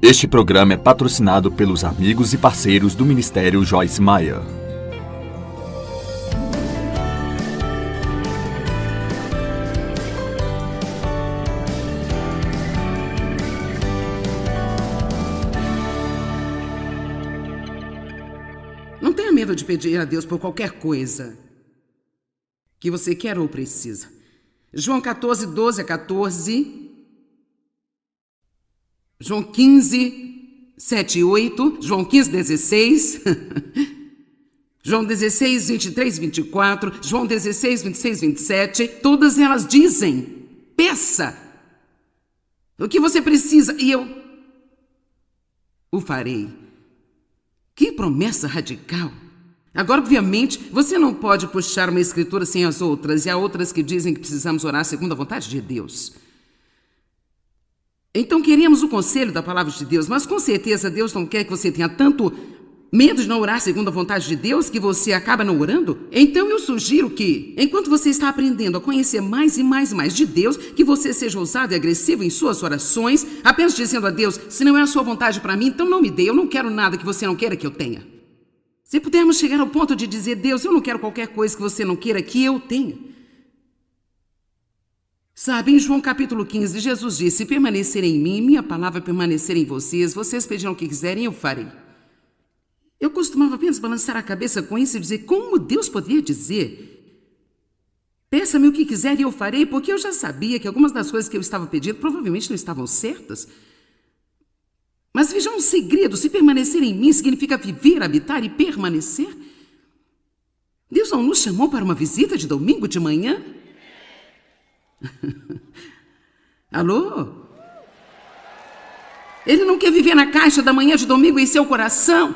Este programa é patrocinado pelos amigos e parceiros do Ministério Joyce Meyer. Não tenha medo de pedir a Deus por qualquer coisa que você quer ou precisa. João 14, 12 a 14... João 15, 7 e 8, João 15, 16, João 16, 23, 24, João 16, 26, 27, todas elas dizem, peça o que você precisa e eu o farei. Que promessa radical! Agora, obviamente, você não pode puxar uma escritura sem as outras, e há outras que dizem que precisamos orar segundo a vontade de Deus. Então queremos o conselho da palavra de Deus, mas com certeza Deus não quer que você tenha tanto medo de não orar segundo a vontade de Deus que você acaba não orando. Então eu sugiro que, enquanto você está aprendendo a conhecer mais e mais e mais de Deus, que você seja ousado e agressivo em suas orações, apenas dizendo a Deus, se não é a sua vontade para mim, então não me dê, eu não quero nada que você não queira que eu tenha. Se pudermos chegar ao ponto de dizer, Deus, eu não quero qualquer coisa que você não queira que eu tenha. Sabe, em João capítulo 15, Jesus disse, se permanecerem em mim, minha palavra permanecer em vocês, vocês pedirão o que quiserem, eu farei. Eu costumava apenas balançar a cabeça com isso e dizer, como Deus poderia dizer? Peça-me o que quiser e eu farei, porque eu já sabia que algumas das coisas que eu estava pedindo provavelmente não estavam certas. Mas veja um segredo, se permanecer em mim significa viver, habitar e permanecer. Deus não nos chamou para uma visita de domingo de manhã? Alô? Ele não quer viver na caixa da manhã de domingo em seu coração.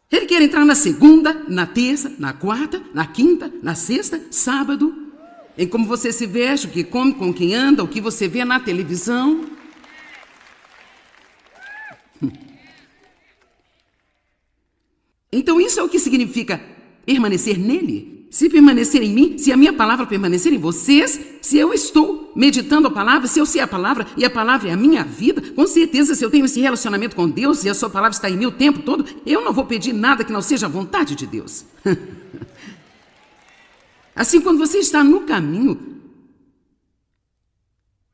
Ele quer entrar na segunda, na terça, na quarta, na quinta, na sexta, sábado. Em como você se veste, o que come, com quem anda, o que você vê na televisão. Então isso é o que significa permanecer nele. Se permanecer em mim, se a minha palavra permanecer em vocês, se eu estou meditando a palavra, se eu sei a palavra e a palavra é a minha vida, com certeza se eu tenho esse relacionamento com Deus e a sua palavra está em mim o tempo todo, eu não vou pedir nada que não seja a vontade de Deus. Assim, quando você está no caminho,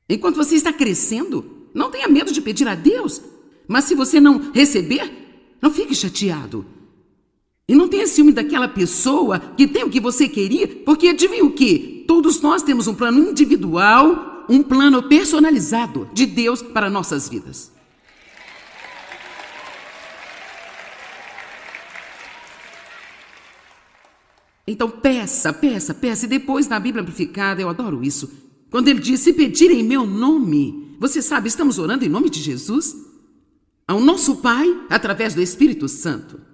enquanto você está crescendo, não tenha medo de pedir a Deus, mas se você não receber, não fique chateado. E não tenha ciúme daquela pessoa que tem o que você queria, porque adivinha o quê? Todos nós temos um plano individual, um plano personalizado de Deus para nossas vidas. Então peça, peça, peça. E depois na Bíblia Amplificada, eu adoro isso. Quando ele diz, se pedirem em meu nome, você sabe, estamos orando em nome de Jesus, ao nosso Pai, através do Espírito Santo.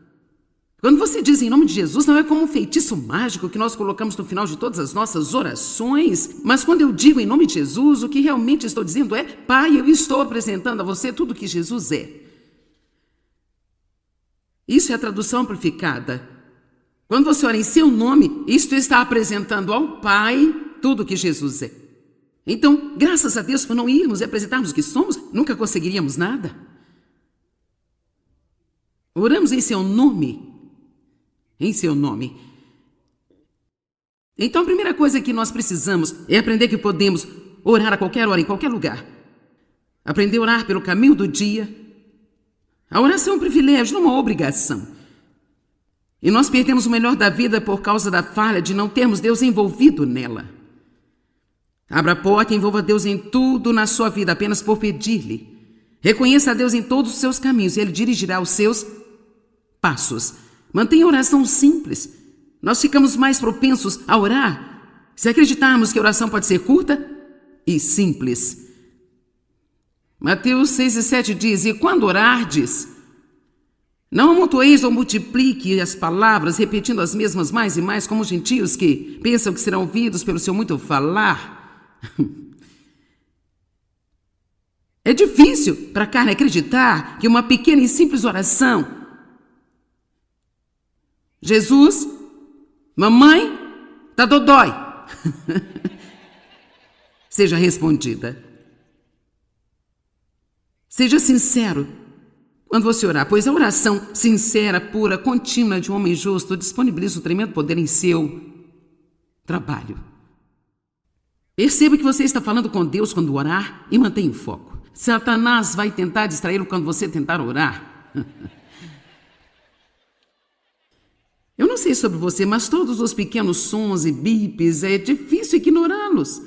Quando você diz em nome de Jesus, não é como um feitiço mágico que nós colocamos no final de todas as nossas orações, mas quando eu digo em nome de Jesus, o que realmente estou dizendo é, Pai, eu estou apresentando a você tudo o que Jesus é. Isso é a tradução amplificada. Quando você ora em seu nome, isto está apresentando ao Pai tudo o que Jesus é. Então, graças a Deus por não irmos e apresentarmos o que somos, nunca conseguiríamos nada. Oramos em seu nome. Em seu nome. Então a primeira coisa que nós precisamos é aprender que podemos orar a qualquer hora, em qualquer lugar. Aprender a orar pelo caminho do dia. A oração é um privilégio, não uma obrigação. E nós perdemos o melhor da vida por causa da falha de não termos Deus envolvido nela. Abra a porta e envolva Deus em tudo na sua vida, apenas por pedir-lhe. Reconheça a Deus em todos os seus caminhos e Ele dirigirá os seus passos. Mantenha a oração simples. Nós ficamos mais propensos a orar se acreditarmos que a oração pode ser curta e simples. Mateus 6 e 7 diz, e quando orardes, não amontoeis ou multiplique as palavras, repetindo as mesmas mais e mais, como os gentios que pensam que serão ouvidos pelo seu muito falar. É difícil para a carne acreditar que uma pequena e simples oração, Jesus, mamãe, tá dodói, seja respondida. Seja sincero quando você orar, pois a oração sincera, pura, contínua de um homem justo disponibiliza um tremendo poder em seu trabalho. Perceba que você está falando com Deus quando orar e mantenha o foco. Satanás vai tentar distraí-lo quando você tentar orar. Eu não sei sobre você, mas todos os pequenos sons e bips, é difícil ignorá-los.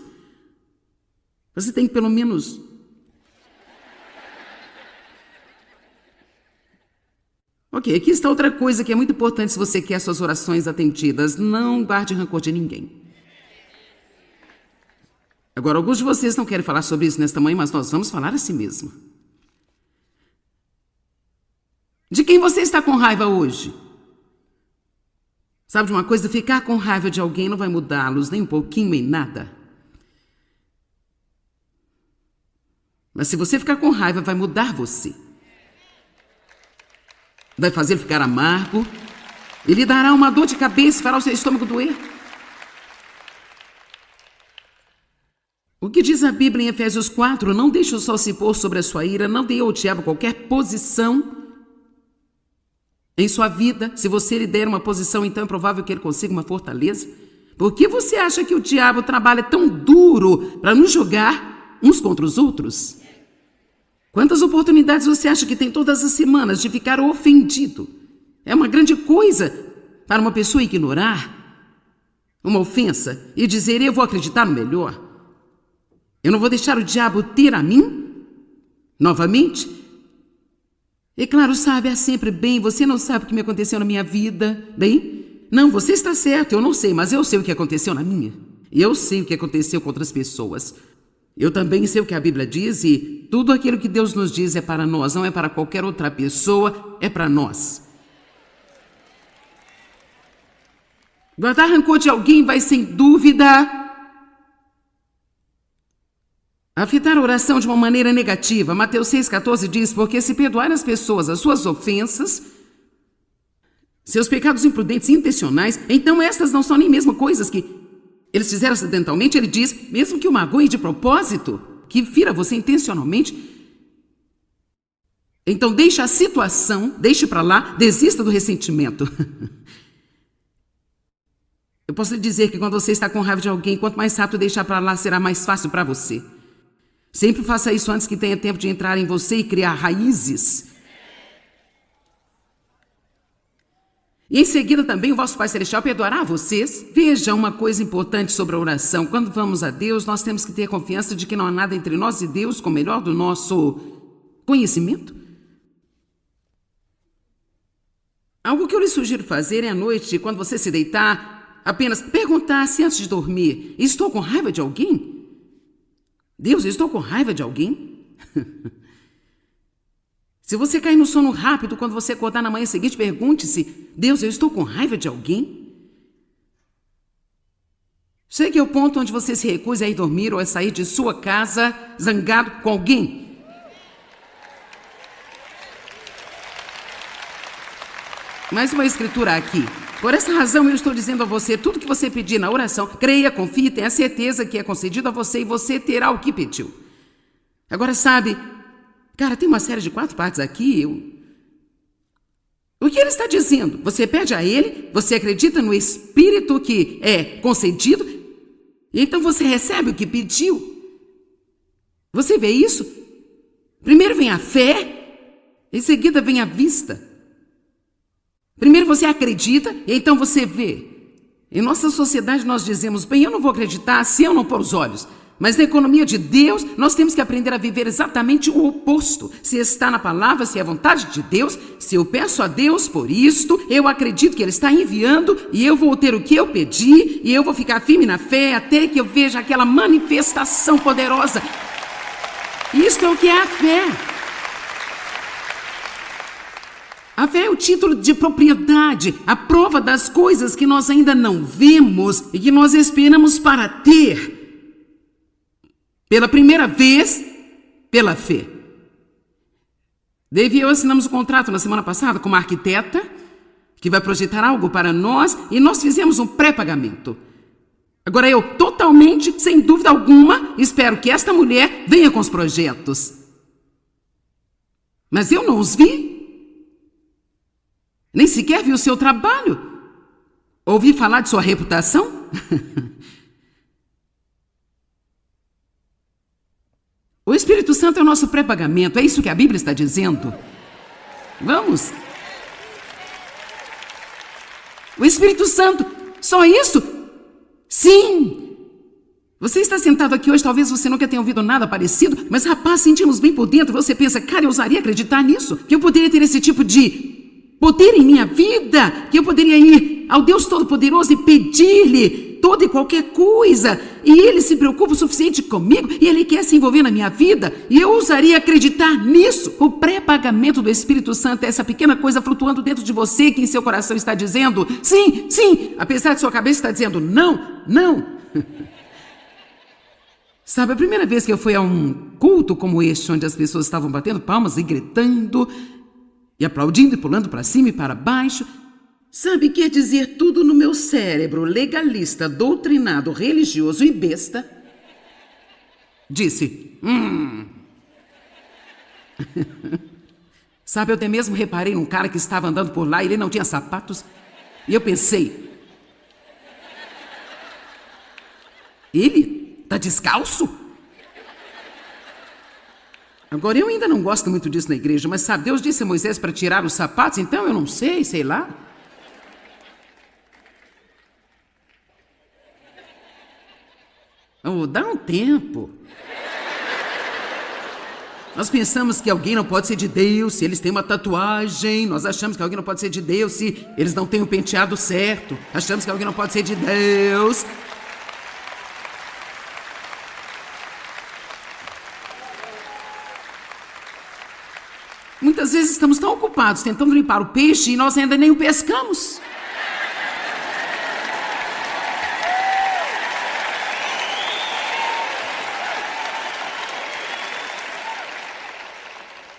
Você tem que pelo menos... Ok, aqui está outra coisa que é muito importante se você quer suas orações atendidas. Não guarde rancor de ninguém. Agora, alguns de vocês não querem falar sobre isso nesta manhã, mas nós vamos falar assim mesmo. De quem você está com raiva hoje? Sabe de uma coisa? Ficar com raiva de alguém não vai mudá-los nem um pouquinho em nada. Mas se você ficar com raiva, vai mudar você. Vai fazer ele ficar amargo. Ele dará uma dor de cabeça e fará o seu estômago doer. O que diz a Bíblia em Efésios 4? Não deixe o sol se pôr sobre a sua ira, não dê ao diabo qualquer posição em sua vida. Se você lhe der uma posição, então é provável que ele consiga uma fortaleza. Por que você acha que o diabo trabalha tão duro para nos jogar uns contra os outros? Quantas oportunidades você acha que tem todas as semanas de ficar ofendido? É uma grande coisa para uma pessoa ignorar uma ofensa e dizer: eu vou acreditar no melhor. Eu não vou deixar o diabo ter a mim novamente. E claro, sabe, é sempre bem. Você não sabe o que me aconteceu na minha vida, bem? Não, você está certo, eu não sei, mas eu sei o que aconteceu na minha. E eu sei o que aconteceu com outras pessoas. Eu também sei o que a Bíblia diz e tudo aquilo que Deus nos diz é para nós, não é para qualquer outra pessoa, é para nós. Guardar rancor de alguém vai, sem dúvida, afetar a oração de uma maneira negativa. Mateus 6,14 diz: porque se perdoar as pessoas as suas ofensas, seus pecados imprudentes e intencionais, então estas não são nem mesmo coisas que eles fizeram acidentalmente. Ele diz, mesmo que o magoe de propósito, que fira você intencionalmente, então deixe a situação, deixe para lá, desista do ressentimento. Eu posso lhe dizer que quando você está com raiva de alguém, quanto mais rápido deixar para lá, será mais fácil para você. Sempre faça isso antes que tenha tempo de entrar em você e criar raízes. E em seguida também o vosso Pai Celestial perdoará a vocês. Veja uma coisa importante sobre a oração. Quando vamos a Deus, nós temos que ter confiança de que não há nada entre nós e Deus com o melhor do nosso conhecimento. Algo que eu lhe sugiro fazer é à noite, quando você se deitar, apenas perguntar-se antes de dormir: estou com raiva de alguém? Deus, eu estou com raiva de alguém? Se você cair no sono rápido, quando você acordar na manhã seguinte, pergunte-se: Deus, eu estou com raiva de alguém? Chegue ao ponto onde você se recusa a ir dormir ou a sair de sua casa zangado com alguém. Mais uma escritura aqui. Por essa razão eu estou dizendo a você: tudo que você pedir na oração, creia, confie, tenha certeza que é concedido a você e você terá o que pediu. Agora sabe, cara, tem uma série de 4 partes aqui. O que ele está dizendo? Você pede a ele, você acredita no Espírito que é concedido, e então você recebe o que pediu. Você vê isso? Primeiro vem a fé, em seguida vem a vista. Primeiro você acredita, e então você vê. Em nossa sociedade nós dizemos: bem, eu não vou acreditar se eu não pôr os olhos. Mas na economia de Deus, nós temos que aprender a viver exatamente o oposto. Se está na palavra, se é vontade de Deus, se eu peço a Deus por isto, eu acredito que Ele está enviando e eu vou ter o que eu pedi e eu vou ficar firme na fé até que eu veja aquela manifestação poderosa. Isto é o que é a fé. A fé é o título de propriedade, a prova das coisas que nós ainda não vemos e que nós esperamos para ter. Pela primeira vez, pela fé. Dave e eu assinamos um contrato na semana passada com uma arquiteta que vai projetar algo para nós e nós fizemos um pré-pagamento. Agora eu, totalmente, sem dúvida alguma, espero que esta mulher venha com os projetos. Mas eu não os vi. Nem sequer vi o seu trabalho. Ouvi falar de sua reputação? O Espírito Santo é o nosso pré-pagamento. É isso que a Bíblia está dizendo. Vamos. O Espírito Santo. Só isso? Sim. Você está sentado aqui hoje, talvez você nunca tenha ouvido nada parecido, mas rapaz, sentimos bem por dentro. Você pensa, cara, eu ousaria acreditar nisso? Que eu poderia ter esse tipo de poder em minha vida? Que eu poderia ir ao Deus Todo-Poderoso e pedir-lhe toda e qualquer coisa? E Ele se preocupa o suficiente comigo e Ele quer se envolver na minha vida? E eu ousaria acreditar nisso? O pré-pagamento do Espírito Santo é essa pequena coisa flutuando dentro de você que em seu coração está dizendo sim, sim, apesar de sua cabeça estar dizendo não, não. Sabe, a primeira vez que eu fui a um culto como este, onde as pessoas estavam batendo palmas e gritando, e aplaudindo e pulando para cima e para baixo, sabe, quer dizer tudo no meu cérebro, legalista, doutrinado, religioso e besta, disse, Sabe, eu até mesmo reparei num cara que estava andando por lá e ele não tinha sapatos, e eu pensei, ele está descalço? Agora, eu ainda não gosto muito disso na igreja, mas sabe, Deus disse a Moisés para tirar os sapatos, então eu não sei lá. Oh, dá um tempo. Nós pensamos que alguém não pode ser de Deus se eles têm uma tatuagem. Nós achamos que alguém não pode ser de Deus se eles não têm o penteado certo. Achamos que alguém não pode ser de Deus. Muitas vezes estamos tão ocupados tentando limpar o peixe e nós ainda nem o pescamos.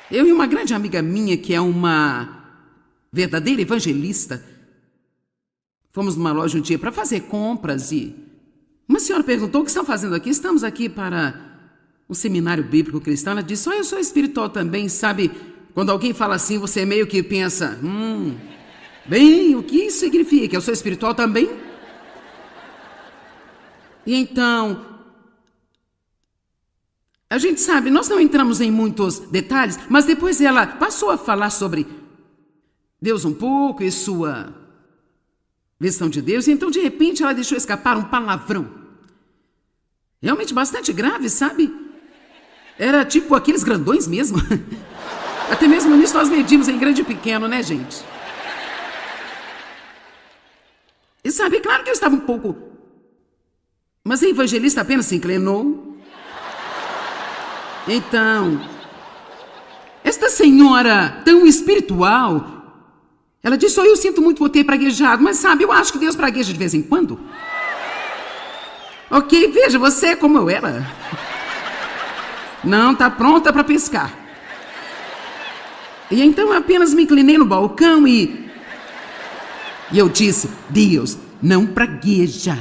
Eu e uma grande amiga minha, que é uma verdadeira evangelista, fomos numa loja um dia para fazer compras e uma senhora perguntou: o que estão fazendo aqui? Estamos aqui para um seminário bíblico cristão. Ela disse: eu sou espiritual também, sabe? Quando alguém fala assim, você meio que pensa, bem, o que isso significa? Eu sou espiritual também? E então, a gente sabe, nós não entramos em muitos detalhes, mas depois ela passou a falar sobre Deus um pouco e sua visão de Deus, e então de repente ela deixou escapar um palavrão. Realmente bastante grave, sabe? Era tipo aqueles grandões mesmo. Até mesmo nisso nós medimos em grande e pequeno, né, gente? E sabe, claro que eu estava um pouco... Mas a evangelista apenas se inclinou. Então, esta senhora tão espiritual, ela disse: eu sinto muito por ter praguejado, mas sabe, eu acho que Deus pragueja de vez em quando. Ok, veja, você é como eu era. Não está pronta para pescar. E então eu apenas me inclinei no balcão e eu disse: Deus não pragueja.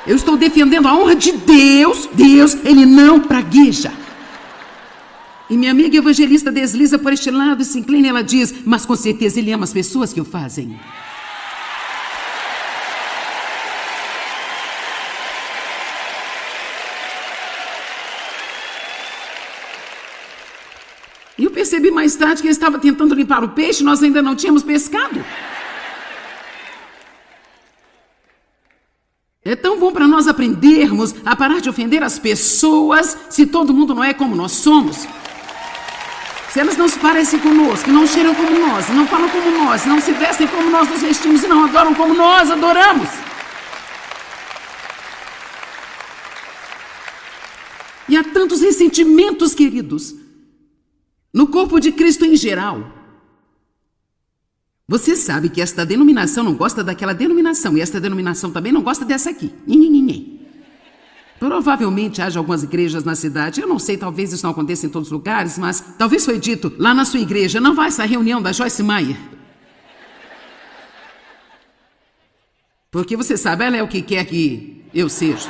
Eu estou defendendo a honra de Deus. Deus, Ele não pragueja. E minha amiga evangelista desliza por este lado e se inclina e ela diz: mas com certeza Ele ama as pessoas que o fazem. E eu percebi mais tarde que ele estava tentando limpar o peixe, nós ainda não tínhamos pescado. É tão bom para nós aprendermos a parar de ofender as pessoas se todo mundo não é como nós somos. Se elas não se parecem conosco, não cheiram como nós, não falam como nós, não se vestem como nós nos vestimos e não adoram como nós adoramos. E há tantos ressentimentos, queridos, no corpo de Cristo em geral. Você sabe que esta denominação não gosta daquela denominação, e esta denominação também não gosta dessa aqui. Provavelmente haja algumas igrejas na cidade, eu não sei, talvez isso não aconteça em todos os lugares, mas talvez foi dito: lá na sua igreja não vai essa reunião da Joyce Meyer. Porque você sabe, ela é o que quer que eu seja.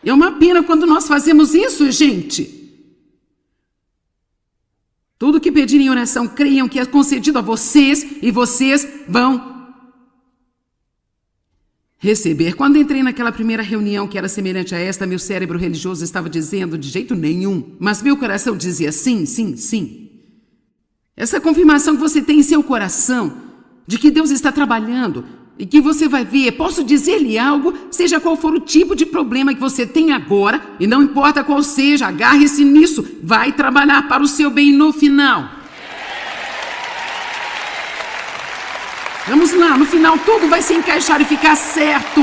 É uma pena quando nós fazemos isso, gente. Tudo que pedirem em oração, creiam que é concedido a vocês e vocês vão receber. Quando entrei naquela primeira reunião que era semelhante a esta, meu cérebro religioso estava dizendo de jeito nenhum, mas meu coração dizia sim, sim, sim. Essa confirmação que você tem em seu coração de que Deus está trabalhando e que você vai ver, posso dizer-lhe algo, seja qual for o tipo de problema que você tem agora, e não importa qual seja, agarre-se nisso, vai trabalhar para o seu bem no final. Vamos lá, no final tudo vai se encaixar e ficar certo.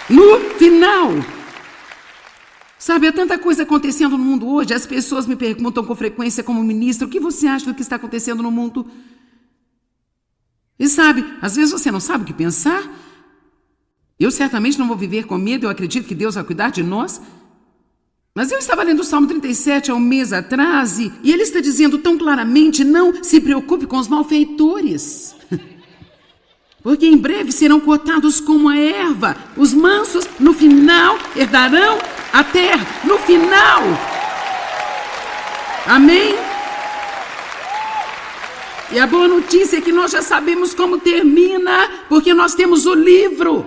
No final. Sabe, há tanta coisa acontecendo no mundo hoje, as pessoas me perguntam com frequência como ministro, o que você acha do que está acontecendo no mundo? E sabe, às vezes você não sabe o que pensar. Eu certamente não vou viver com medo, eu acredito que Deus vai cuidar de nós. Mas eu estava lendo o Salmo 37 há um mês atrás e ele está dizendo tão claramente, não se preocupe com os malfeitores. Porque em breve serão cortados como a erva. Os mansos, no final, herdarão a terra. No final. Amém? E a boa notícia é que nós já sabemos como termina, porque nós temos o livro.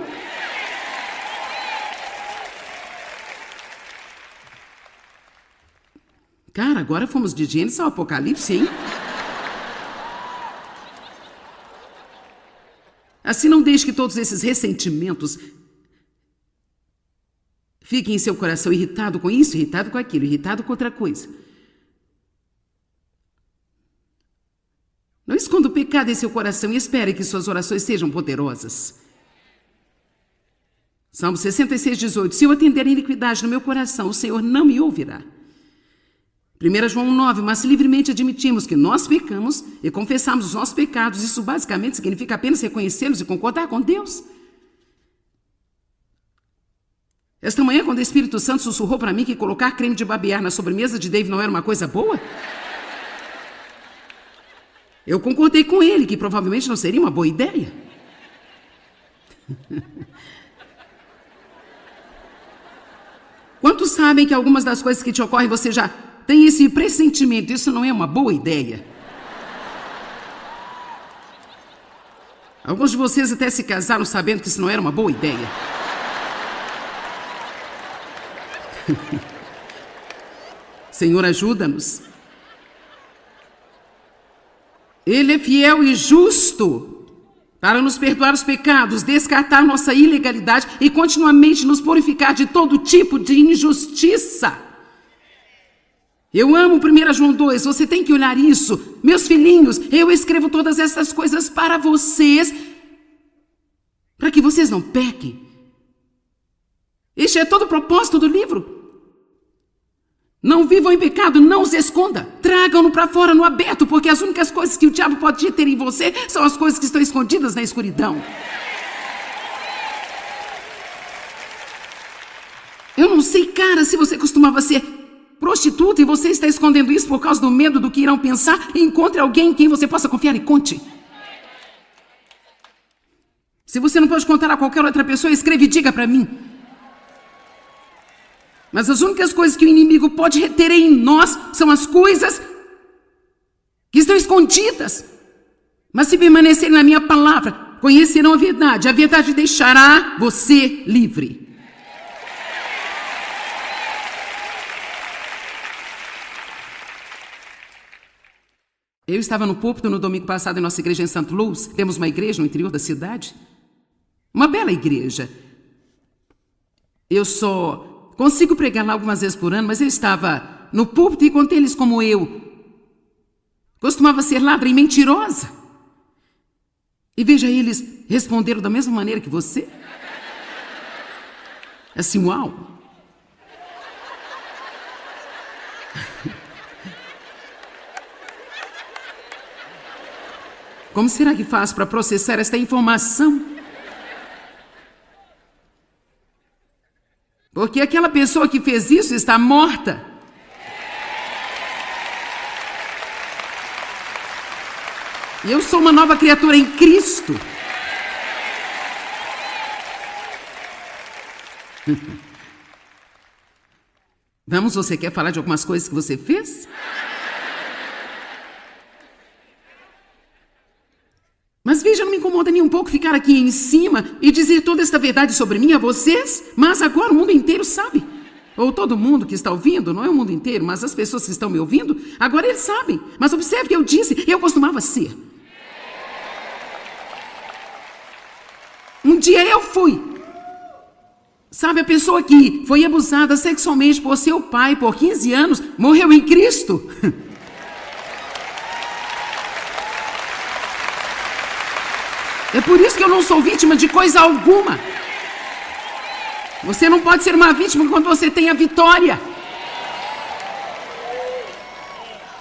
Cara, agora fomos de Gênesis ao Apocalipse, hein? Assim, não deixe que todos esses ressentimentos fiquem em seu coração irritado com isso, irritado com aquilo, irritado com outra coisa. Não esconda o pecado em seu coração e espere que suas orações sejam poderosas. Salmo 66, 18. Se eu atender a iniquidade no meu coração, o Senhor não me ouvirá. 1 João 9, mas se livremente admitimos que nós pecamos e confessamos os nossos pecados, isso basicamente significa apenas reconhecê-los e concordar com Deus. Esta manhã, quando o Espírito Santo sussurrou para mim que colocar creme de barbear na sobremesa de Dave não era uma coisa boa, eu concordei com ele que provavelmente não seria uma boa ideia. Quantos sabem que algumas das coisas que te ocorrem você já tem esse pressentimento? Isso não é uma boa ideia. Alguns de vocês até se casaram sabendo que isso não era uma boa ideia. Senhor, ajuda-nos. Ele é fiel e justo para nos perdoar os pecados, descartar nossa ilegalidade e continuamente nos purificar de todo tipo de injustiça. Eu amo 1 João 2, você tem que olhar isso. Meus filhinhos, eu escrevo todas essas coisas para vocês, para que vocês não pequem. Este é todo o propósito do livro. Não vivam em pecado, não os esconda. Tragam-no para fora, no aberto, porque as únicas coisas que o diabo pode ter em você são as coisas que estão escondidas na escuridão. Eu não sei, cara, se você costumava ser prostituta e você está escondendo isso por causa do medo do que irão pensar, encontre alguém em quem você possa confiar e conte. Se você não pode contar a qualquer outra pessoa, escreve e diga para mim. Mas as únicas coisas que o inimigo pode reter em nós são as coisas que estão escondidas. Mas se permanecerem na minha palavra, conhecerão a verdade deixará você livre. Eu estava no púlpito no domingo passado em nossa igreja em St. Louis. Temos uma igreja no interior da cidade. Uma bela igreja. Eu só consigo pregar lá algumas vezes por ano, mas eu estava no púlpito e contei eles como eu costumava ser ladra e mentirosa. E veja, eles responderam da mesma maneira que você. Assim, uau. Como será que faz para processar esta informação? Porque aquela pessoa que fez isso está morta. E eu sou uma nova criatura em Cristo. Vamos, você quer falar de algumas coisas que você fez? Mas veja, não me incomoda nem um pouco ficar aqui em cima e dizer toda esta verdade sobre mim a vocês, mas agora o mundo inteiro sabe. Ou todo mundo que está ouvindo, não é o mundo inteiro, mas as pessoas que estão me ouvindo, agora eles sabem. Mas observe que eu disse, eu costumava ser. Um dia eu fui. Sabe, a pessoa que foi abusada sexualmente por seu pai por 15 anos, morreu em Cristo. É por isso que eu não sou vítima de coisa alguma. Você não pode ser uma vítima quando você tem a vitória.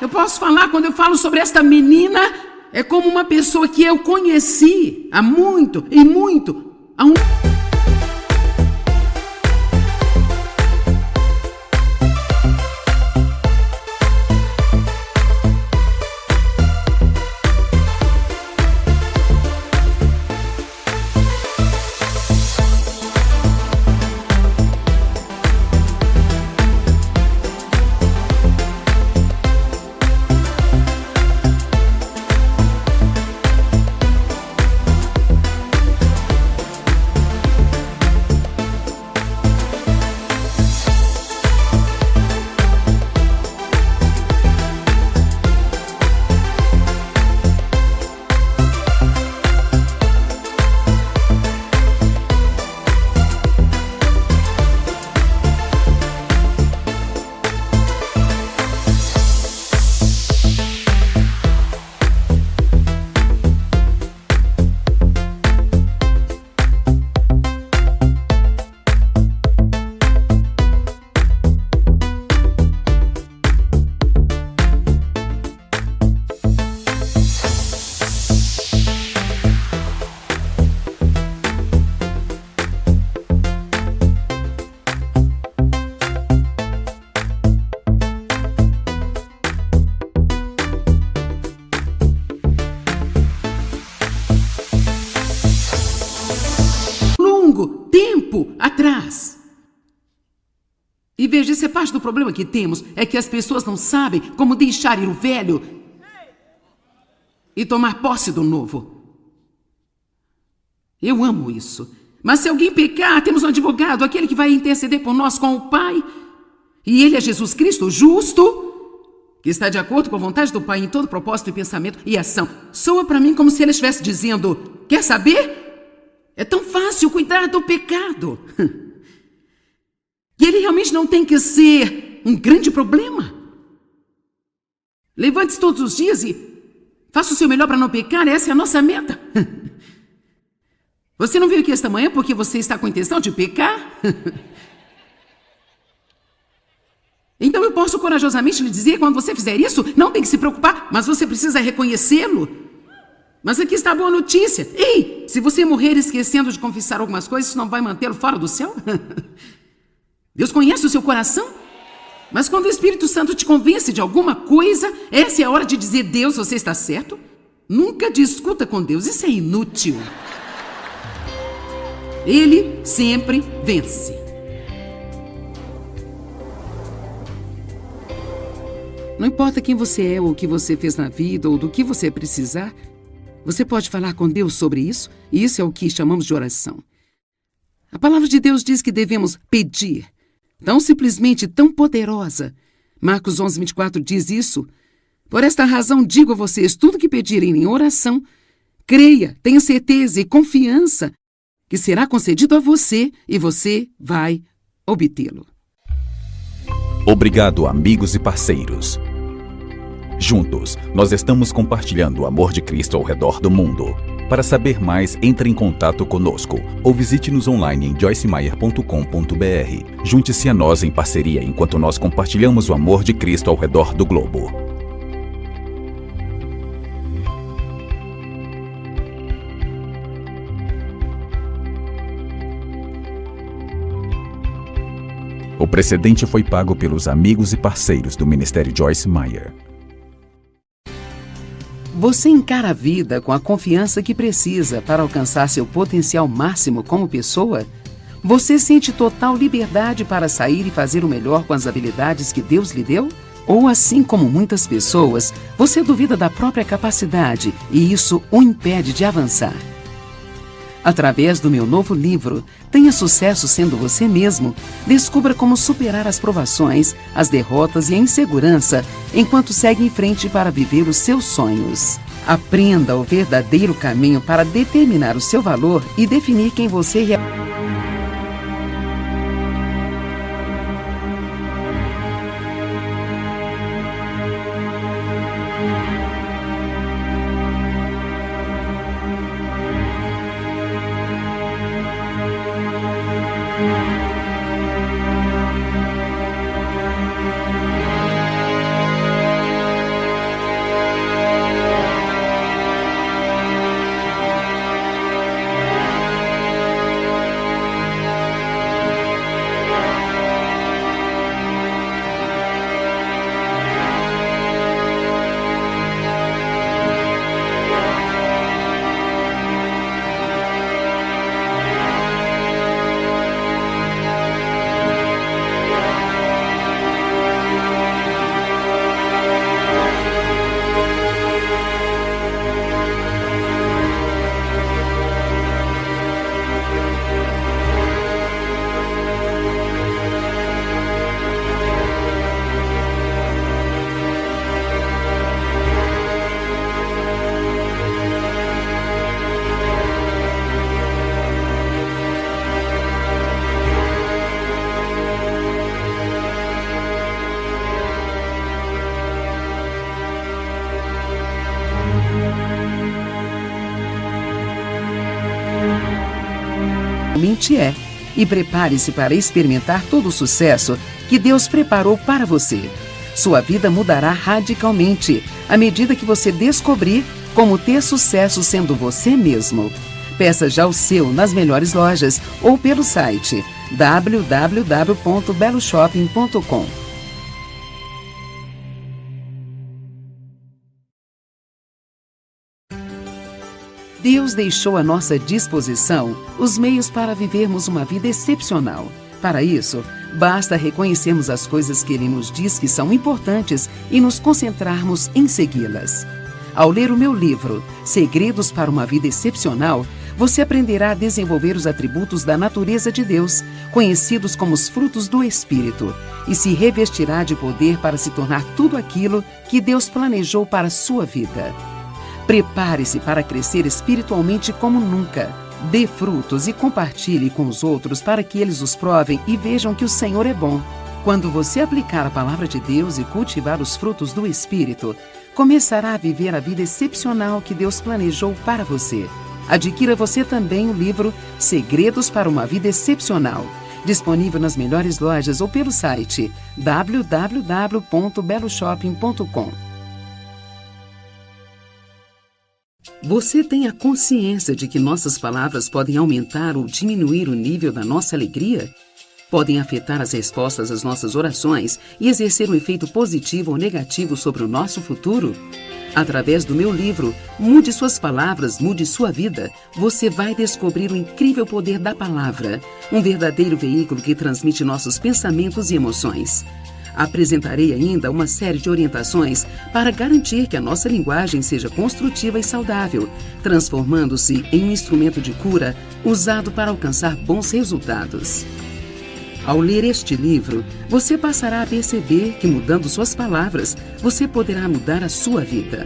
Eu posso falar, quando eu falo sobre esta menina, é como uma pessoa que eu conheci há muito e muito. Tempo atrás. E veja, essa é parte do problema que temos, é que as pessoas não sabem como deixar ir o velho e tomar posse do novo. Eu amo isso. Mas se alguém pecar, temos um advogado, aquele que vai interceder por nós com o Pai. E ele é Jesus Cristo, justo, que está de acordo com a vontade do Pai em todo propósito e pensamento e ação. Soa para mim como se ele estivesse dizendo, quer saber? É tão fácil cuidar do pecado. E ele realmente não tem que ser um grande problema. Levante-se todos os dias e faça o seu melhor para não pecar, essa é a nossa meta. Você não veio aqui esta manhã porque você está com a intenção de pecar? Então eu posso corajosamente lhe dizer, quando você fizer isso, não tem que se preocupar, mas você precisa reconhecê-lo. Mas aqui está a boa notícia. Ei, se você morrer esquecendo de confessar algumas coisas, isso não vai mantê-lo fora do céu? Deus conhece o seu coração. Mas quando o Espírito Santo te convence de alguma coisa, essa é a hora de dizer, Deus, você está certo? Nunca discuta com Deus, isso é inútil. Ele sempre vence. Não importa quem você é ou o que você fez na vida ou do que você precisar, você pode falar com Deus sobre isso, e isso é o que chamamos de oração. A palavra de Deus diz que devemos pedir, tão simplesmente, tão poderosa. Marcos 11:24 diz isso. Por esta razão digo a vocês, tudo que pedirem em oração, creia, tenha certeza e confiança que será concedido a você e você vai obtê-lo. Obrigado, amigos e parceiros. Juntos, nós estamos compartilhando o amor de Cristo ao redor do mundo. Para saber mais, entre em contato conosco ou visite-nos online em joycemeyer.com.br. Junte-se a nós em parceria enquanto nós compartilhamos o amor de Cristo ao redor do globo. O precedente foi pago pelos amigos e parceiros do Ministério Joyce Meyer. Você encara a vida com a confiança que precisa para alcançar seu potencial máximo como pessoa? Você sente total liberdade para sair e fazer o melhor com as habilidades que Deus lhe deu? Ou, assim como muitas pessoas, você duvida da própria capacidade e isso o impede de avançar? Através do meu novo livro, Tenha Sucesso Sendo Você Mesmo, descubra como superar as provações, as derrotas e a insegurança enquanto segue em frente para viver os seus sonhos. Aprenda o verdadeiro caminho para determinar o seu valor e definir quem você realmente é. E prepare-se para experimentar todo o sucesso que Deus preparou para você. Sua vida mudará radicalmente à medida que você descobrir como ter sucesso sendo você mesmo. Peça já o seu nas melhores lojas ou pelo site www.beloshopping.com. Deus deixou à nossa disposição os meios para vivermos uma vida excepcional. Para isso, basta reconhecermos as coisas que Ele nos diz que são importantes e nos concentrarmos em segui-las. Ao ler o meu livro, Segredos para uma Vida Excepcional, você aprenderá a desenvolver os atributos da natureza de Deus, conhecidos como os frutos do Espírito, e se revestirá de poder para se tornar tudo aquilo que Deus planejou para a sua vida. Prepare-se para crescer espiritualmente como nunca. Dê frutos e compartilhe com os outros para que eles os provem e vejam que o Senhor é bom. Quando você aplicar a palavra de Deus e cultivar os frutos do Espírito, começará a viver a vida excepcional que Deus planejou para você. Adquira você também o livro Segredos para uma Vida Excepcional, disponível nas melhores lojas ou pelo site www.beloshopping.com. Você tem a consciência de que nossas palavras podem aumentar ou diminuir o nível da nossa alegria? Podem afetar as respostas às nossas orações e exercer um efeito positivo ou negativo sobre o nosso futuro? Através do meu livro, Mude Suas Palavras, Mude Sua Vida, você vai descobrir o incrível poder da palavra, um verdadeiro veículo que transmite nossos pensamentos e emoções. Apresentarei ainda uma série de orientações para garantir que a nossa linguagem seja construtiva e saudável, transformando-se em um instrumento de cura usado para alcançar bons resultados. Ao ler este livro, você passará a perceber que, mudando suas palavras, você poderá mudar a sua vida.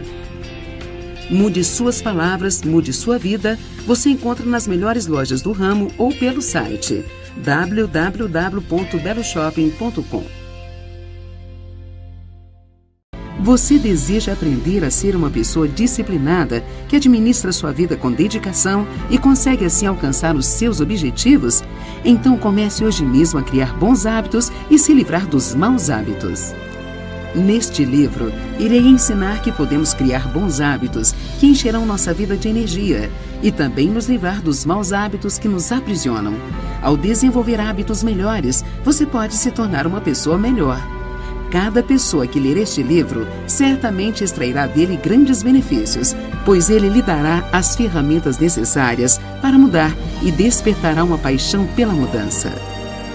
Mude Suas Palavras, Mude Sua Vida, você encontra nas melhores lojas do ramo ou pelo site www.beloshopping.com. Você deseja aprender a ser uma pessoa disciplinada que administra sua vida com dedicação e consegue assim alcançar os seus objetivos? Então comece hoje mesmo a criar bons hábitos e se livrar dos maus hábitos. Neste livro, irei ensinar que podemos criar bons hábitos que encherão nossa vida de energia e também nos livrar dos maus hábitos que nos aprisionam. Ao desenvolver hábitos melhores, você pode se tornar uma pessoa melhor. Cada pessoa que ler este livro certamente extrairá dele grandes benefícios, pois ele lhe dará as ferramentas necessárias para mudar e despertará uma paixão pela mudança.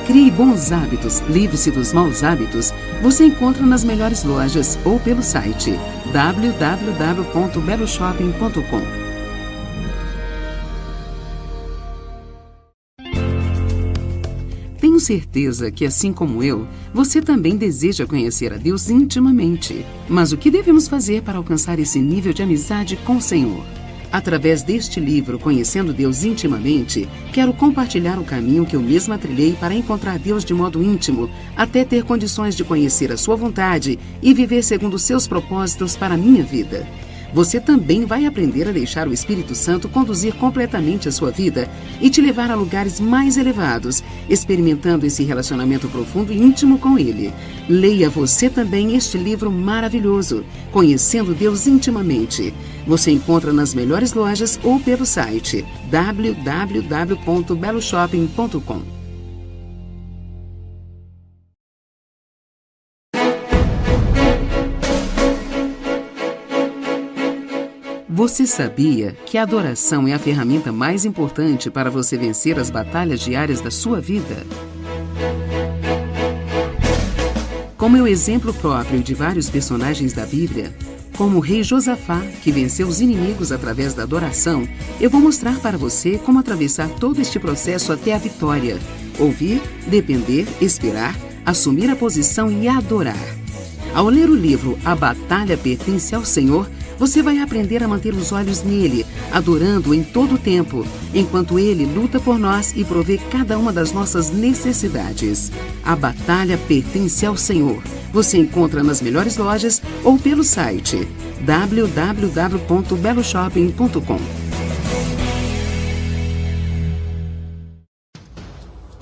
Crie bons hábitos, livre-se dos maus hábitos. Você encontra nas melhores lojas ou pelo site www.beloshopping.com. Tenho certeza que, assim como eu, você também deseja conhecer a Deus intimamente. Mas o que devemos fazer para alcançar esse nível de amizade com o Senhor? Através deste livro, Conhecendo Deus Intimamente, quero compartilhar o caminho que eu mesma trilhei para encontrar Deus de modo íntimo, até ter condições de conhecer a sua vontade e viver segundo os seus propósitos para a minha vida. Você também vai aprender a deixar o Espírito Santo conduzir completamente a sua vida e te levar a lugares mais elevados, experimentando esse relacionamento profundo e íntimo com Ele. Leia você também este livro maravilhoso, Conhecendo Deus Intimamente. Você encontra nas melhores lojas ou pelo site www.beloshopping.com. Você sabia que a adoração é a ferramenta mais importante para você vencer as batalhas diárias da sua vida? Como é o exemplo próprio de vários personagens da Bíblia, como o rei Josafá, que venceu os inimigos através da adoração, eu vou mostrar para você como atravessar todo este processo até a vitória. Ouvir, depender, esperar, assumir a posição e adorar. Ao ler o livro A Batalha Pertence ao Senhor, você vai aprender a manter os olhos nele, adorando-o em todo o tempo, enquanto ele luta por nós e provê cada uma das nossas necessidades. A batalha pertence ao Senhor. Você encontra nas melhores lojas ou pelo site www.beloshopping.com.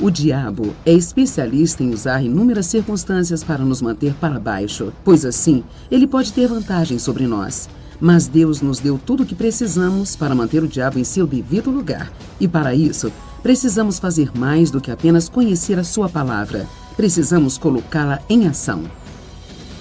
O diabo é especialista em usar inúmeras circunstâncias para nos manter para baixo, pois assim ele pode ter vantagem sobre nós. Mas Deus nos deu tudo o que precisamos para manter o diabo em seu devido lugar. E para isso, precisamos fazer mais do que apenas conhecer a sua palavra. Precisamos colocá-la em ação.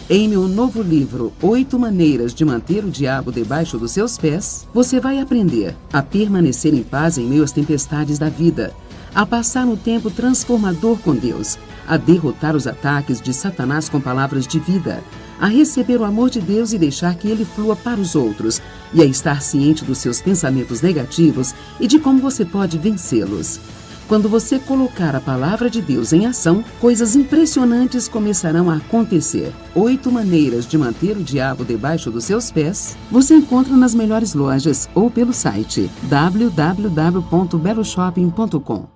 Em meu novo livro, 8 Maneiras de Manter o Diabo Debaixo dos Seus Pés, você vai aprender a permanecer em paz em meio às tempestades da vida, a passar um tempo transformador com Deus, a derrotar os ataques de Satanás com palavras de vida, a receber o amor de Deus e deixar que ele flua para os outros, e a estar ciente dos seus pensamentos negativos e de como você pode vencê-los. Quando você colocar a palavra de Deus em ação, coisas impressionantes começarão a acontecer. 8 maneiras de manter o diabo debaixo dos seus pés, você encontra nas melhores lojas ou pelo site www.beloshopping.com.